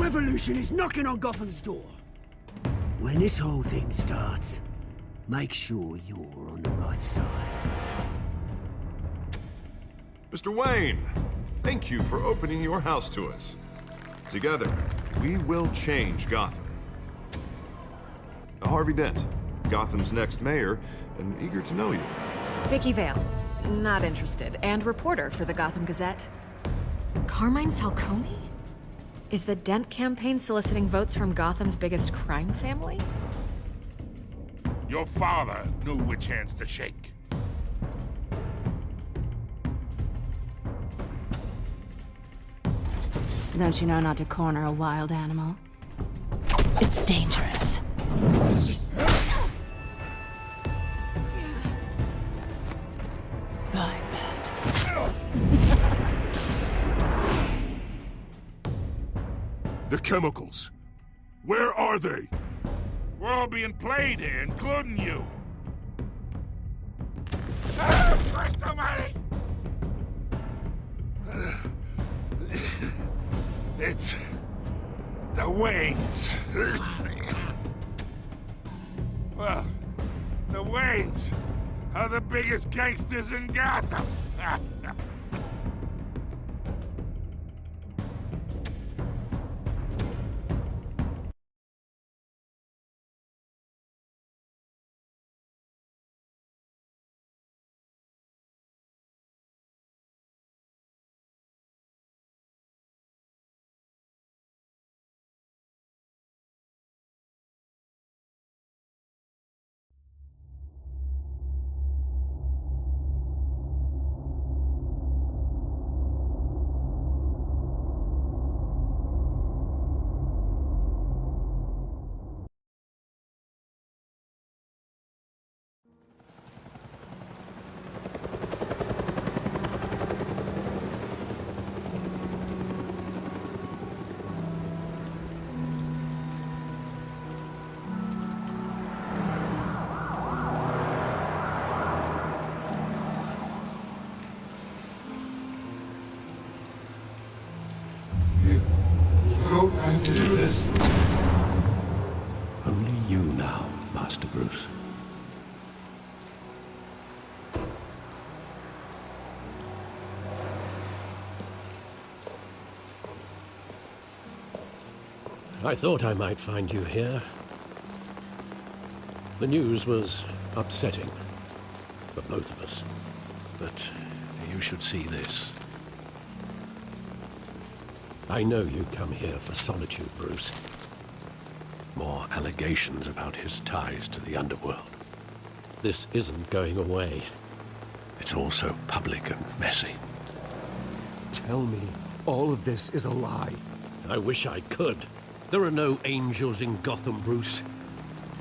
Revolution is knocking on Gotham's door. When this whole thing starts, make sure you're on the right side. Mr. Wayne, thank you for opening your house to us. Together, we will change Gotham. Harvey Dent, Gotham's next mayor, and eager to know you. Vicky Vale, not interested, and reporter for the Gotham Gazette. Carmine Falcone? Is the Dent campaign soliciting votes from Gotham's biggest crime family? Your father knew which hands to shake. Don't you know not to corner a wild animal? It's dangerous. I bet. The chemicals. Where are they? We're all being played here, including you. Christ almighty! It's the Waynes. Well, the Waynes are the biggest gangsters in Gotham. To do this. Only you now, Master Bruce. I thought I might find you here. The news was upsetting for both of us. But you should see this. I know you come here for solitude, Bruce. More allegations about his ties to the underworld. This isn't going away. It's all so public and messy. Tell me, all of this is a lie. I wish I could. There are no angels in Gotham, Bruce.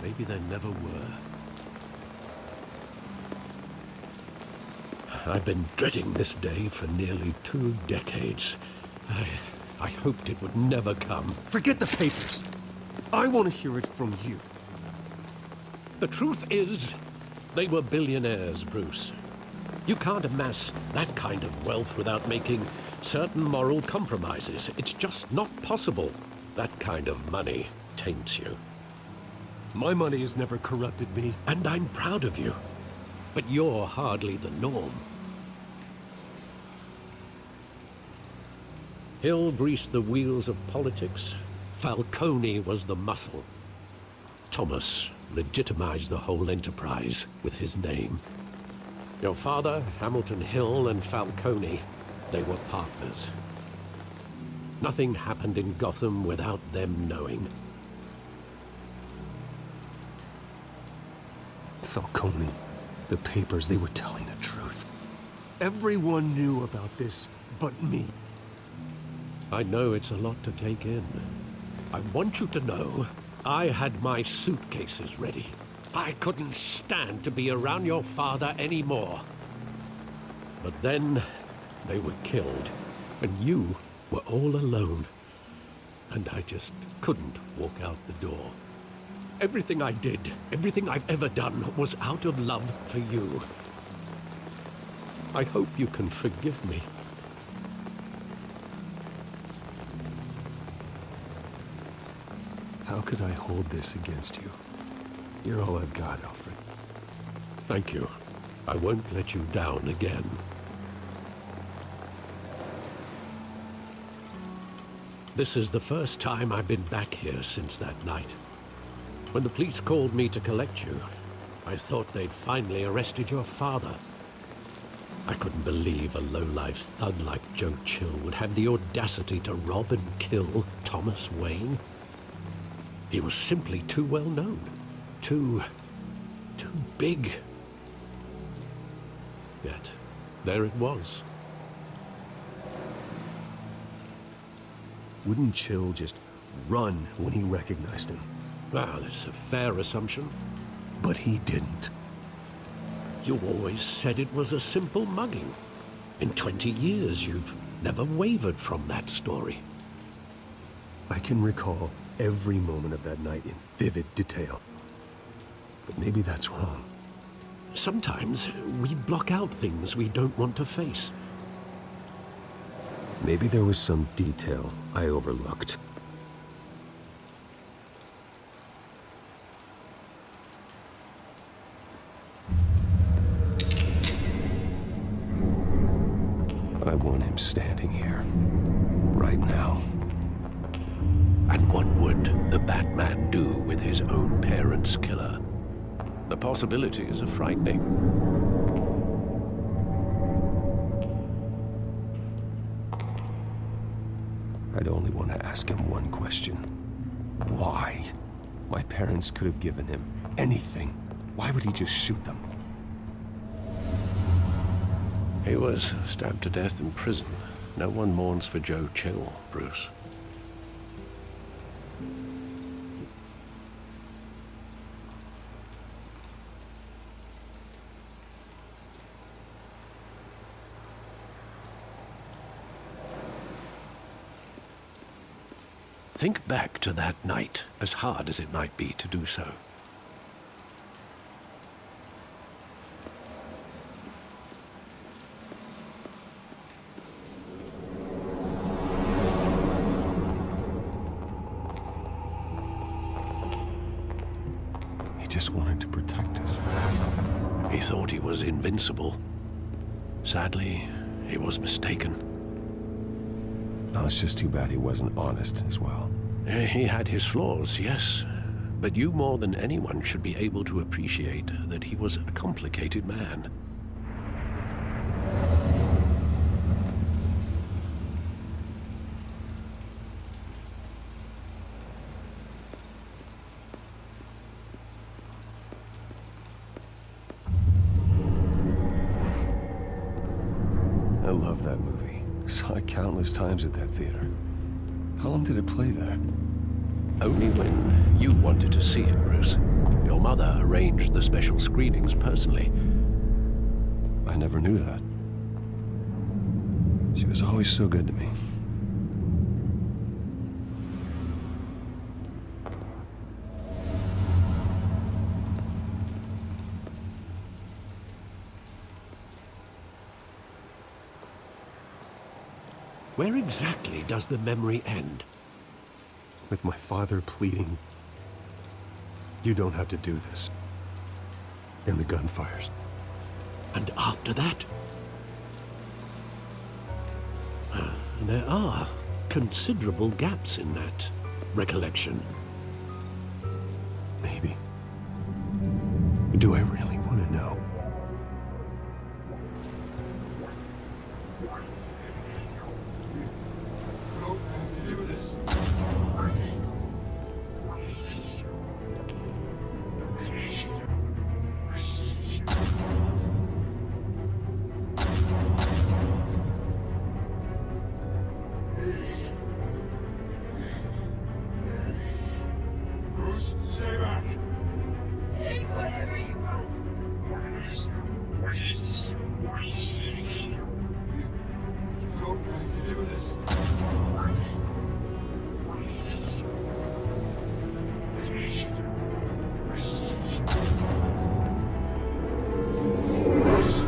Maybe there never were. I've been dreading this day for nearly 2 decades. I hoped it would never come. Forget the papers. I want to hear it from you. The truth is, they were billionaires, Bruce. You can't amass that kind of wealth without making certain moral compromises. It's just not possible. That kind of money taints you. My money has never corrupted me. And I'm proud of you. But you're hardly the norm. Hill greased the wheels of politics. Falcone was the muscle. Thomas legitimized the whole enterprise with his name. Your father, Hamilton Hill, and Falcone, they were partners. Nothing happened in Gotham without them knowing. Falcone, the papers, they were telling the truth. Everyone knew about this but me. I know it's a lot to take in. I want you to know, I had my suitcases ready. I couldn't stand to be around your father anymore. But then, they were killed, and you were all alone. And I just couldn't walk out the door. Everything I did, everything I've ever done, was out of love for you. I hope you can forgive me. How could I hold this against you? You're all I've got, Alfred. Thank you. I won't let you down again. This is the first time I've been back here since that night. When the police called me to collect you, I thought they'd finally arrested your father. I couldn't believe a low-life thug like Joe Chill would have the audacity to rob and kill Thomas Wayne. He was simply too well known. Too big. Yet, there it was. Wouldn't Chill just run when he recognized him? Well, it's a fair assumption. But he didn't. You always said it was a simple mugging. In 20 years, you've never wavered from that story. I can recall every moment of that night in vivid detail. But maybe that's wrong. Sometimes we block out things we don't want to face. Maybe there was some detail I overlooked. I want him standing here, right now. And what would the Batman do with his own parents' killer? The possibilities are frightening. I'd only want to ask him one question. Why? My parents could have given him anything. Why would he just shoot them? He was stabbed to death in prison. No one mourns for Joe Chill, Bruce. Think back to that night, as hard as it might be to do so. He just wanted to protect us. He thought he was invincible. Sadly, he was mistaken. Oh, it's just too bad he wasn't honest as well. He had his flaws, yes. But you more than anyone should be able to appreciate that he was a complicated man. I love that movie. Saw it countless times at that theater. How long did it play there? Only when you wanted to see it, Bruce. Your mother arranged the special screenings personally. I never knew that. She was always so good to me. Where exactly does the memory end? With my father pleading, "You don't have to do this." And the gunfires. And after that? There are considerable gaps in that recollection. Maybe. Do I really want to know? Stay back! Take whatever you want. You don't have to do this.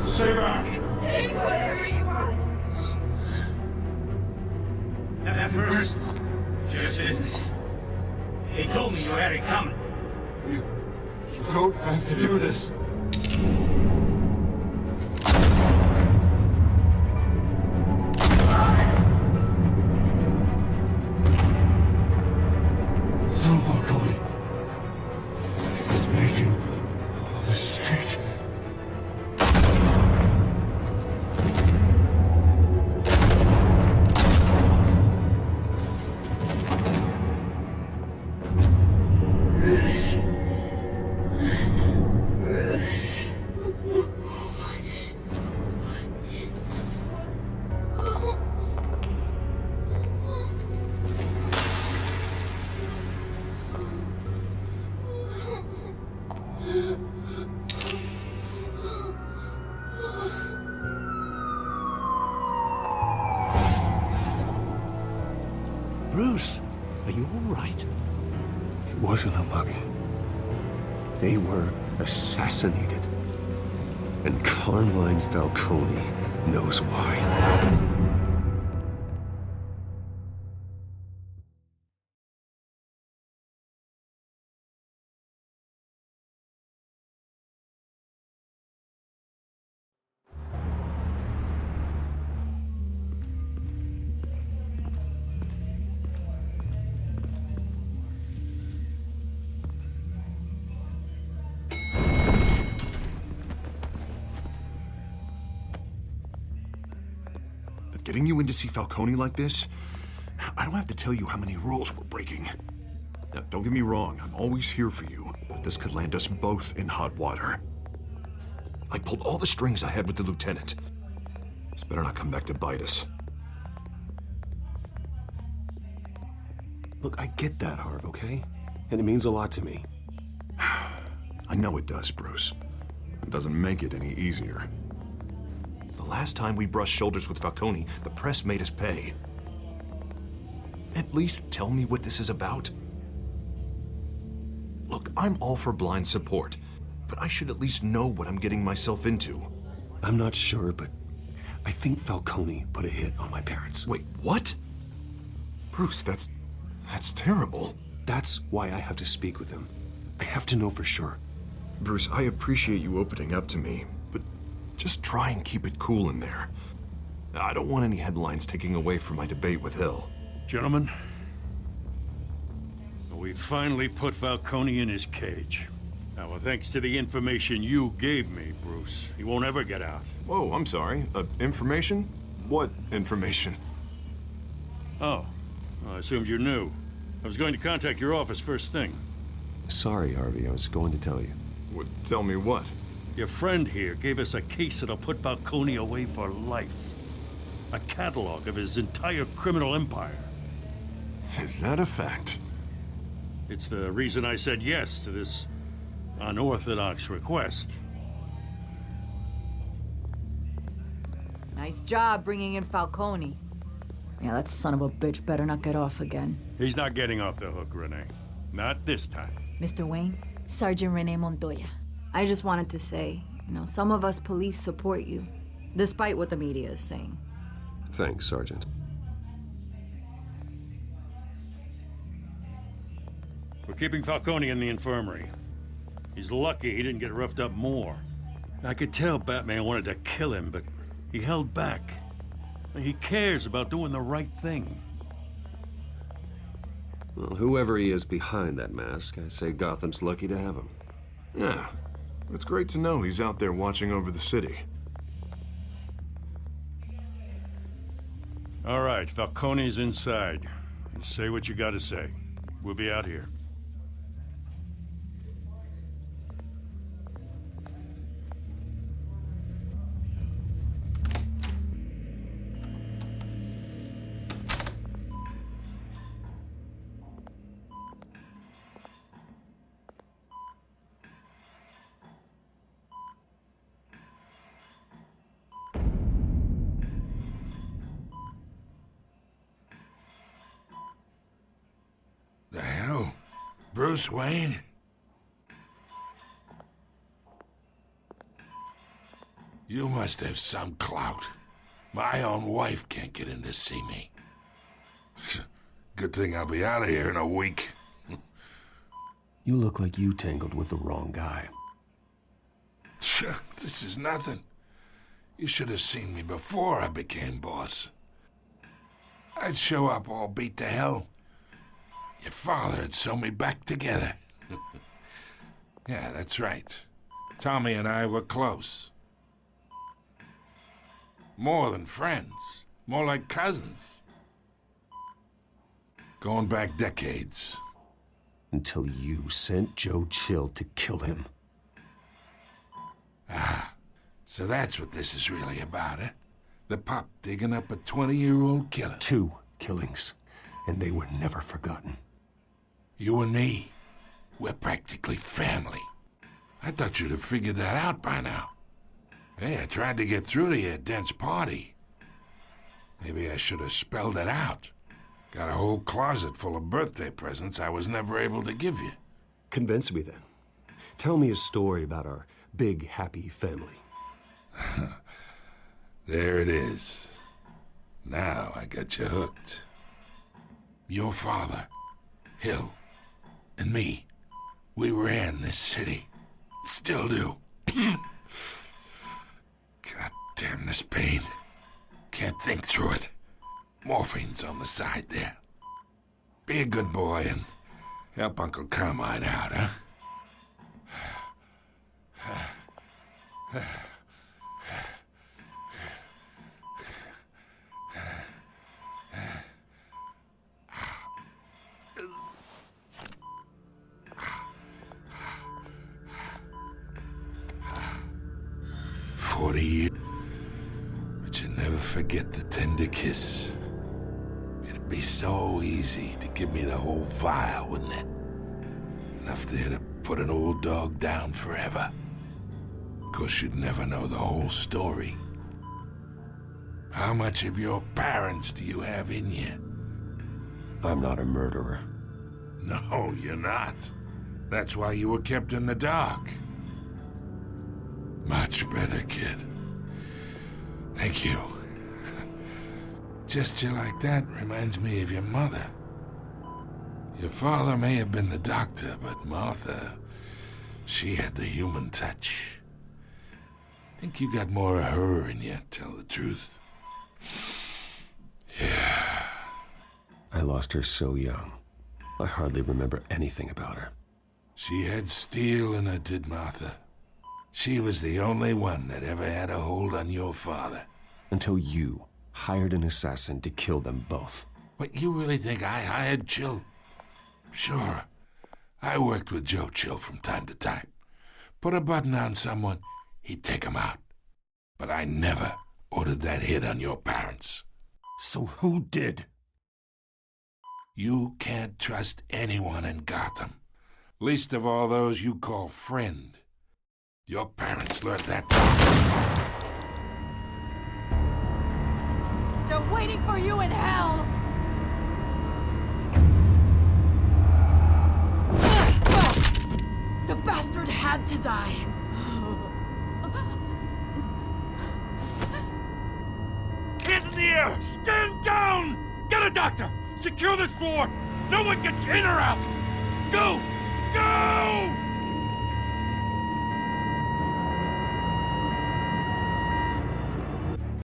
Stay back! Take whatever you want. At first, just business. They told me had it coming. You don't have to do this. Falcone is making a mistake. Bruce, are you all right? It wasn't a mug. They were assassinated. And Carmine Falcone knows why. Getting you in to see Falcone like this? I don't have to tell you how many rules we're breaking. Now, don't get me wrong, I'm always here for you, but this could land us both in hot water. I pulled all the strings I had with the lieutenant. This better not come back to bite us. Look, I get that, Harv, okay? And it means a lot to me. I know it does, Bruce. It doesn't make it any easier. The last time we brushed shoulders with Falcone, the press made us pay. At least tell me what this is about. Look, I'm all for blind support, but I should at least know what I'm getting myself into. I'm not sure, but I think Falcone put a hit on my parents. Wait, what? Bruce, that's terrible. That's why I have to speak with him. I have to know for sure. Bruce, I appreciate you opening up to me, but just try and keep it cool in there. I don't want any headlines taking away from my debate with Hill. Gentlemen, we finally put Falcone in his cage. Now, well, thanks to the information you gave me, Bruce, he won't ever get out. Whoa, I'm sorry. Information? What information? Oh, I assumed you knew. I was going to contact your office first thing. Sorry, Harvey, I was going to tell you. Tell me what? Your friend here gave us a case that'll put Falcone away for life. A catalog of his entire criminal empire. Is that a fact? It's the reason I said yes to this unorthodox request. Nice job bringing in Falcone. Yeah, that son of a bitch better not get off again. He's not getting off the hook, Renee. Not this time. Mr. Wayne, Sergeant Renee Montoya. I just wanted to say, some of us police support you, despite what the media is saying. Thanks, Sergeant. We're keeping Falcone in the infirmary. He's lucky he didn't get roughed up more. I could tell Batman wanted to kill him, but he held back. He cares about doing the right thing. Well, whoever he is behind that mask, I say Gotham's lucky to have him. Yeah, it's great to know he's out there watching over the city. All right, Falcone's inside. You say what you gotta say. We'll be out here. The hell? Bruce Wayne? You must have some clout. My own wife can't get in to see me. Good thing I'll be out of here in a week. You look like you tangled with the wrong guy. This is nothing. You should have seen me before I became boss. I'd show up all beat to hell. Your father had sewn me back together. Yeah, that's right. Tommy and I were close. More than friends. More like cousins. Going back decades. Until you sent Joe Chill to kill him. Ah, so that's what this is really about, eh? The pup digging up a 20-year-old killer. 2 killings, and they were never forgotten. You and me, we're practically family. I thought you'd have figured that out by now. Hey, I tried to get through to your dense party. Maybe I should have spelled it out. Got a whole closet full of birthday presents I was never able to give you. Convince me then. Tell me a story about our big, happy family. There it is. Now I got you hooked. Your father, Hill, and me, we ran this city. Still do. God damn this pain. Can't think through it. Morphine's on the side there. Be a good boy and help Uncle Carmine out, huh? 40 years. But you never forget the tender kiss. It'd be so easy to give me the whole vial, wouldn't it? Enough there to put an old dog down forever. Of course, you'd never know the whole story. How much of your parents do you have in you? I'm not a murderer. No, you're not. That's why you were kept in the dark. Much better, kid. Thank you. Gesture like that reminds me of your mother. Your father may have been the doctor, but Martha, she had the human touch. Think you got more of her in you, tell the truth. Yeah. I lost her so young. I hardly remember anything about her. She had steel in her, did Martha. She was the only one that ever had a hold on your father. Until you hired an assassin to kill them both. What, you really think I hired Chill? Sure. I worked with Joe Chill from time to time. Put a button on someone, he'd take him out. But I never ordered that hit on your parents. So who did? You can't trust anyone in Gotham. Least of all those you call friend. Your parents learned that. They're waiting for you in hell! The bastard had to die. Hands in the air! Stand down! Get a doctor! Secure this floor! No one gets in or out! Go! Go!